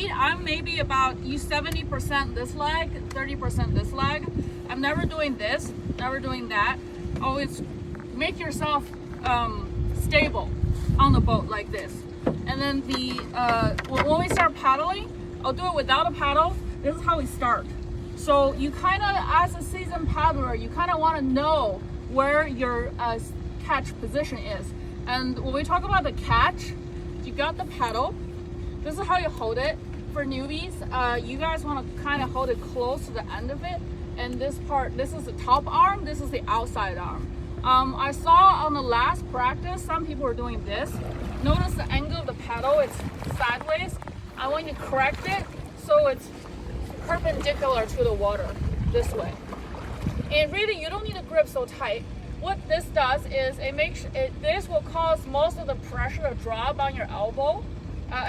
me, I'm maybe about 70% this leg, 30% this leg. I'm never doing this, never doing that. Always make yourself stable on the boat like this. And then when we start paddling, I'll do it without a paddle. This is how we start. So you kind of, as a seasoned paddler, you kind of want to know where your catch position is. And when we talk about the catch, you got the paddle. This is how you hold it. For newbies, you guys want to kind of hold it close to the end of it. And this part, this is the top arm, this is the outside arm. I saw on the last practice, some people were doing this. Notice the angle of the paddle, it's sideways. I want you to correct it so it's perpendicular to the water, this way. And really, you don't need to grip so tight. What this does is this will cause most of the pressure to drop on your elbow,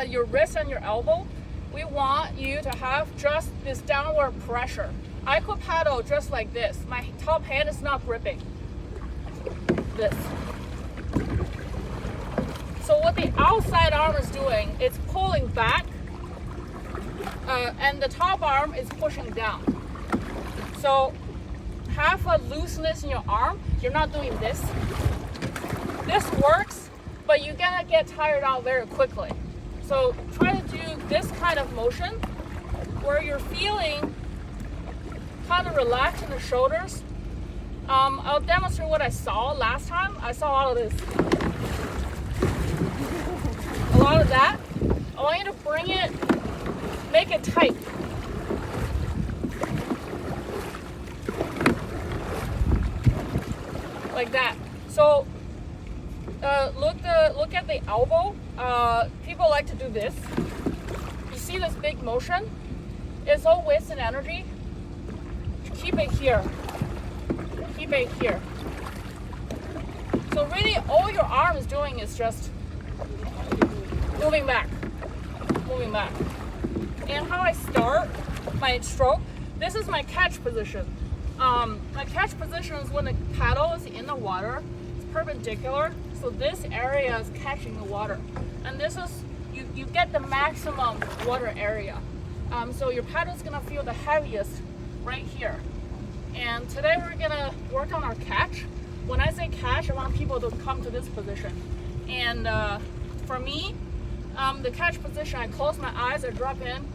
your wrist and your elbow. We want you to have just this downward pressure. I could paddle just like this. My top hand is not gripping. This. So what the outside arm is doing, it's pulling back, and the top arm is pushing down. So have a looseness in your arm. You're not doing this. This works, but you're gonna get tired out very quickly. So try to do this kind of motion where you're feeling kind of relaxed in the shoulders. I'll demonstrate what I saw last time. I saw all of this. A lot of that. I want you to bring it, make it tight. Like that. So look at the elbow. People like to do this. You see this big motion? It's all wasted energy. Keep it here. Keep it here. So really all your arm is doing is just moving back. Moving back. And how I start my stroke, this is my catch position. My catch position is when the paddle is in the water, it's perpendicular, so this area is catching the water. And this is, you get the maximum water area. So your paddle is gonna feel the heaviest right here. And today we're gonna work on our catch. When I say catch, I want people to come to this position. And for me, the catch position, I close my eyes, I drop in.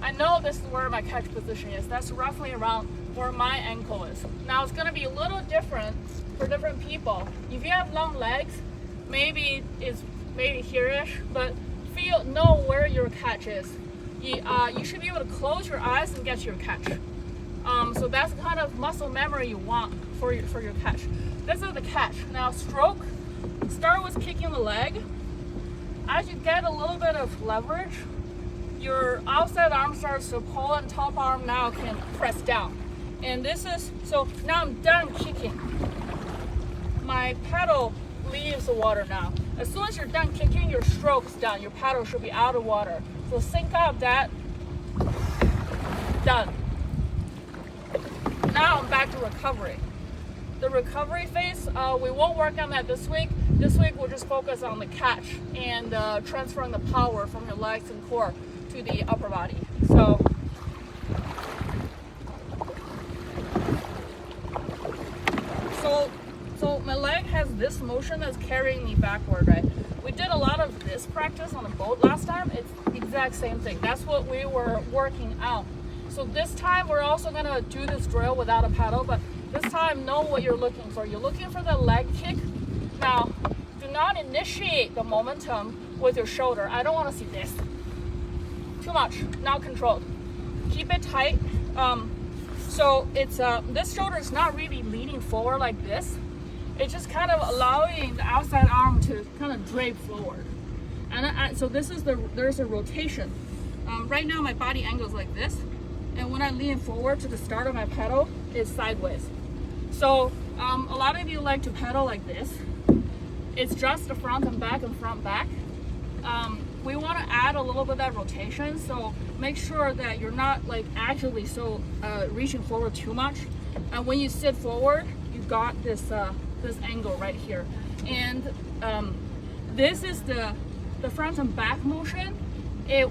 I know this is where my catch position is. That's roughly around where my ankle is. Now it's gonna be a little different for different people. If you have long legs, maybe it's here-ish, but know where your catch is. You should be able to close your eyes and get your catch. So that's the kind of muscle memory you want for your catch. This is the catch. Now stroke, start with kicking the leg. As you get a little bit of leverage, your outside arm starts to pull and top arm now can press down. And this is, so now I'm done kicking. My paddle leaves the water now. As soon as you're done kicking, your stroke's done. Your paddle should be out of water. So sync up that, done. Now I'm back to recovery. The recovery phase, we won't work on that this week. This week we'll just focus on the catch and transferring the power from your legs and core to the upper body. So my leg has this motion that's carrying me backward, right? We did a lot of this practice on the boat last time. It's the exact same thing. That's what we were working out. So this time we're also gonna do this drill without a paddle, but this time know what you're looking for. You're looking for the leg kick. Now, do not initiate the momentum with your shoulder. I don't wanna see this. Too much, not controlled. Keep it tight. So it's this shoulder is not really leaning forward like this. It's just kind of allowing the outside arm to kind of drape forward. And so this is there's a rotation. Right now my body angle is like this. And when I lean forward to the start of my pedal, it's sideways. So a lot of you like to pedal like this. It's just the front and front back. We want to add a little bit of that rotation, so make sure that you're not like actually so reaching forward too much. And when you sit forward, you got this this angle right here. And this is the front and back motion. it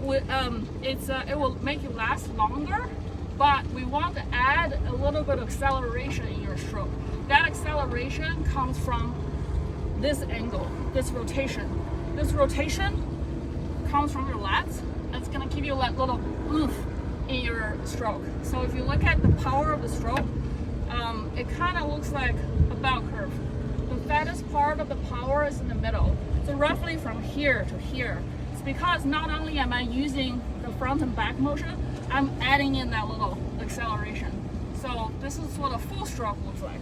will make you last longer, but we want to add a little bit of acceleration in your stroke. That acceleration comes from this angle, this rotation. This rotation comes from your lats. It's gonna give you that little oomph in your stroke. So if you look at the power of the stroke, it kind of looks like a bell curve. The fattest part of the power is in the middle. So roughly from here to here. It's because not only am I using the front and back motion, I'm adding in that little acceleration. So this is what a full stroke looks like.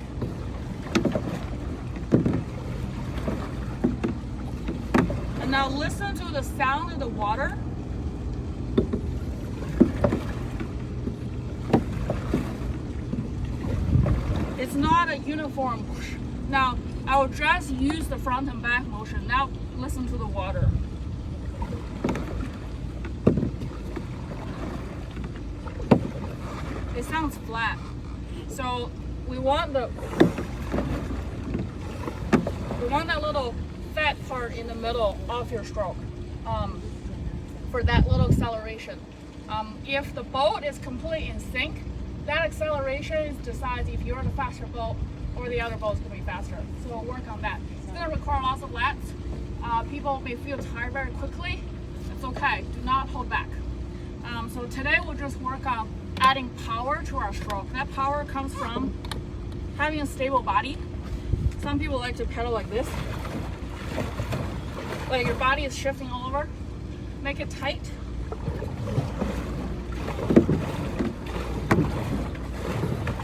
And now listen to the sound of the water. It's not a uniform whoosh. Now, I will just use the front and back motion. Now, listen to the water. It sounds flat. So, we want that little fat part in the middle of your stroke for that little acceleration. If the boat is completely in sync, that acceleration decides if you're the faster boat or the other boat is going to be faster. So we'll work on that. It's going to require lots of lats. People may feel tired very quickly. It's okay. Do not hold back. So today we'll just work on adding power to our stroke. That power comes from having a stable body. Some people like to pedal like this. Like your body is shifting all over. Make it tight.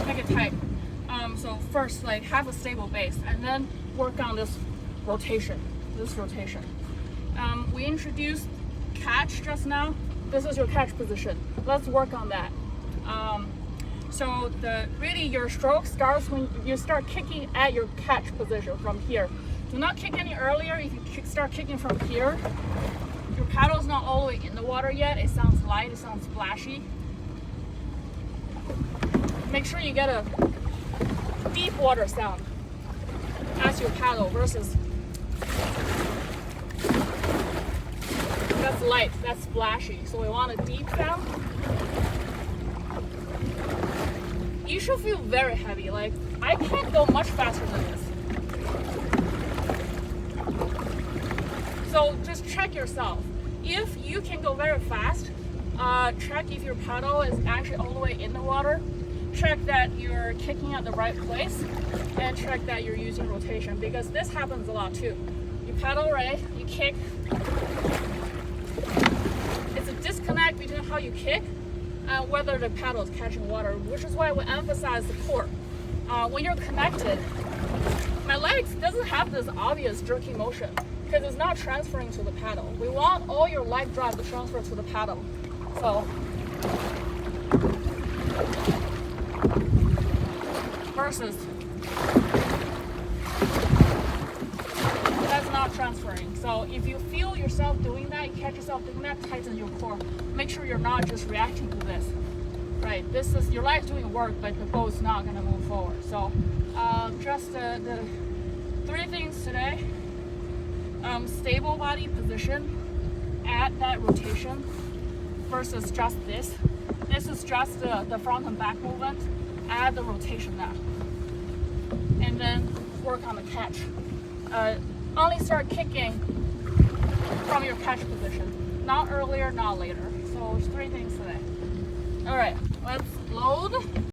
Make it tight. So first, like, have a stable base, and then work on this rotation. We introduced catch just now. This is your catch position. Let's work on that. So really your stroke starts when you start kicking at your catch position from here. Do not kick any earlier. If you start kicking from here, your paddle is not all the way in the water yet. It sounds light. It sounds splashy. Make sure you get a deep water sound as your paddle versus that's light, that's splashy. So we want a deep sound. You should feel very heavy. Like, I can't go much faster than this. So just check yourself. If you can go very fast, check if your paddle is actually all the way in the water. Check that you're kicking at the right place, and check that you're using rotation, because this happens a lot too. You paddle right, you kick. It's a disconnect between how you kick and whether the paddle is catching water, which is why we emphasize the core. When you're connected, my legs doesn't have this obvious jerky motion because it's not transferring to the paddle. We want all your leg drive to transfer to the paddle. So versus that's not transferring. So if you feel yourself doing that, you catch yourself doing that, tighten your core. Make sure you're not just reacting to this. Right, this is your leg's doing work, but the boat's not going to move forward. So just the three things today. Stable body position, add that rotation versus just this. This is just the front and back movement. Add the rotation now. And then work on the catch. Only start kicking from your catch position. Not earlier, not later. So there's three things today. All right, let's load.